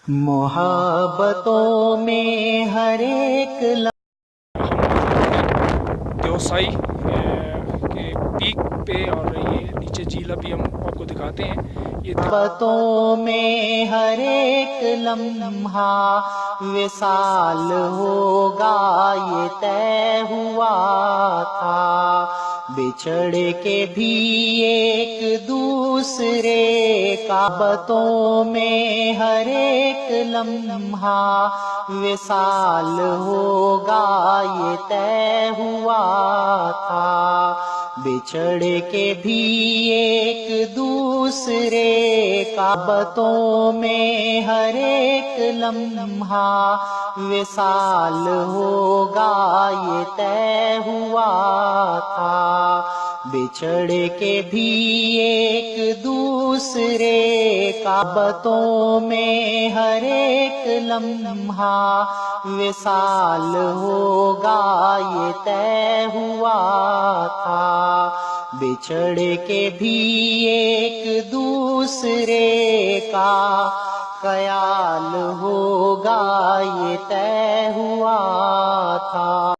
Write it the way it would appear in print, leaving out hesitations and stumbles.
محبتوں میں ہر ایک دیوسائی کے پیک پہ، اور یہ نیچے جھیل بھی ہم آپ کو دکھاتے ہیں. یہ محبتوں میں ہر ایک لمحہ وصال ہوگا یہ طے ہوا تھا، بچھڑ کے بھی ایک دوسرے کا باتوں میں ہر ایک لمحہ وصال ہوگا یہ طے ہوا تھا، بچھڑ کے بھی ایک دوسرے کا باتوں میں ہر ایک لمحہ وصال ہوگا یہ طے ہوا تھا، بچھڑ کے بھی ایک دوسرے کا باتوں میں ہر ایک لمحہ وصال ہوگا یہ طے ہوا تھا، بچھڑ کے بھی ایک دوسرے کا خیال ہوگا یہ طے ہوا تھا۔